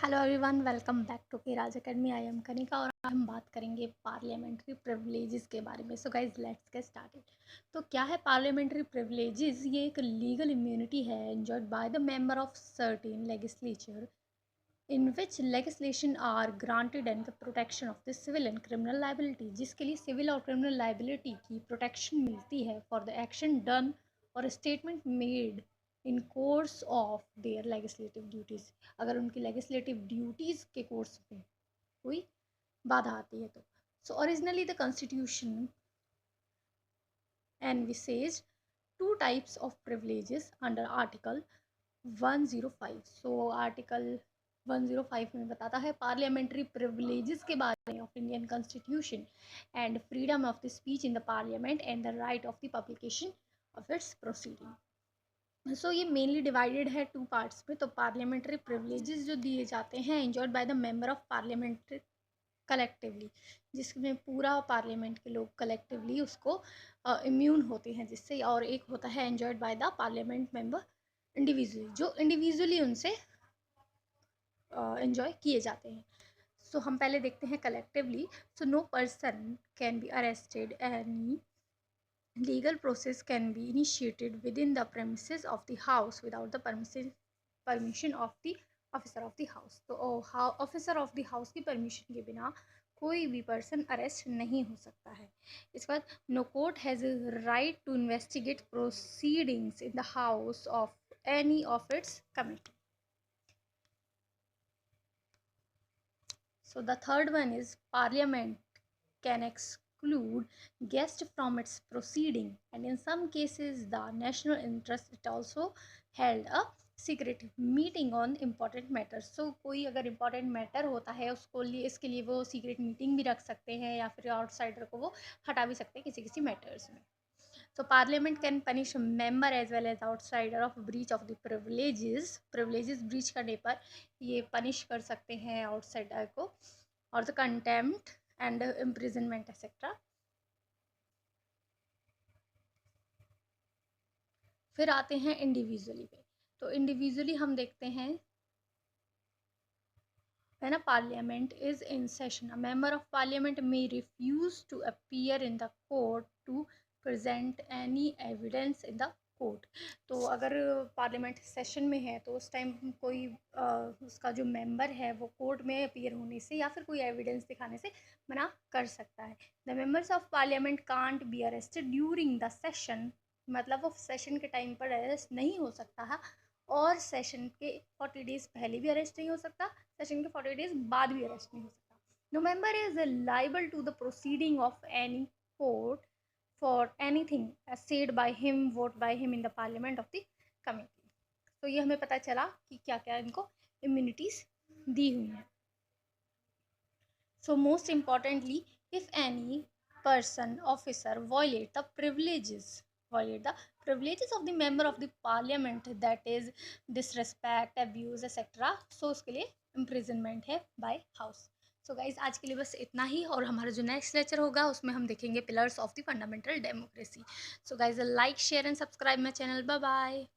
Hello everyone, welcome back to K Raj academy. I am Kanika और हम बात करेंगे पार्लियामेंट्री प्रिविलेजेस के बारे में। So guys let's get started. तो क्या है पार्लियामेंट्री प्रिविलेजेस? ये एक लीगल इम्यूनिटी है enjoyed by the member of certain legislature in which legislation are granted and the protection of the civil and criminal liability, जिसके लिए सिविल और criminal liability की प्रोटेक्शन मिलती है फॉर द एक्शन डन और statement made in course of their legislative duties. अगर उनकी legislative duties के कोर्स में कोई बाधा आती है तो so originally the constitution envisaged two types of privileges under Article 105. So Article 105 में बताता है पार्लियामेंट्री प्रिविलेजेस के बारे में of Indian constitution and freedom of the speech in the parliament and the right of the publication of its proceeding. So ये mainly divided है two parts में। तो पार्लियामेंट्री प्रिविलेजेस जो दिए जाते हैं enjoyed by the member of parliament collectively, जिसमें पूरा पार्लियामेंट के लोग कलेक्टिवली उसको इम्यून होते हैं जिससे, और एक होता है enjoyed by the parliament member individually, जो इंडिविजुअली उनसे एंजॉय किए जाते हैं। सो हम पहले देखते हैं collectively. So no person can be arrested, any legal process can be initiated within the premises of the house without the permission of the officer of the house। तो ऑफिसर ऑफ द हाउस की permission के बिना कोई भी person arrest नहीं हो सकता है। इसके बाद no court has right to investigate proceedings in the house of any of its committee. So the third one is Parliament can exclude guests from its proceeding, and in some cases the national interest it also held a secret meeting on important matters। So कोई अगर important matter होता है उसको लिए इसके लिए वो secret meeting भी रख सकते हैं या फिर आउटसाइडर को वो हटा भी सकते हैं किसी किसी मैटर्स में। So Parliament can punish a member as well as outsider of breach of the privileges। privileges breach करने पर ये punish कर सकते हैं outsider को, और the contempt and imprisonment etc। फिर आते हैं इंडिविजुअली पे। तो इंडिविजुअली हम देखते हैं when a parliament is in session, a member of parliament may refuse to appear in the court to present any evidence in the court. तो अगर पार्लियामेंट सेशन में है तो उस टाइम कोई उसका जो मेंबर है वो कोर्ट में अपीयर होने से या फिर कोई एविडेंस दिखाने से मना कर सकता है। The members of parliament can't be arrested during the session, मतलब वो सेशन के टाइम पर अरेस्ट नहीं हो सकता है, और सेशन के 40 डेज पहले भी अरेस्ट नहीं हो सकता, सेशन के 40 डेज बाद भी अरेस्ट नहीं हो सकता। No member is liable to the proceeding of any court for anything said by him, vote by him in the parliament of the committee. तो ये हमें पता चला कि क्या क्या इनको इम्यूनिटीज दी हुई हैं। So most importantly, if any person officer violate the privileges of the member of the parliament, that is disrespect, abuse etc, so उसके लिए imprisonment है by house। सो गाइज आज के लिए बस इतना ही, और हमारा जो नेक्स्ट लेक्चर होगा उसमें हम देखेंगे pillars of the fundamental democracy. So guys like share and subscribe my channel. Bye bye.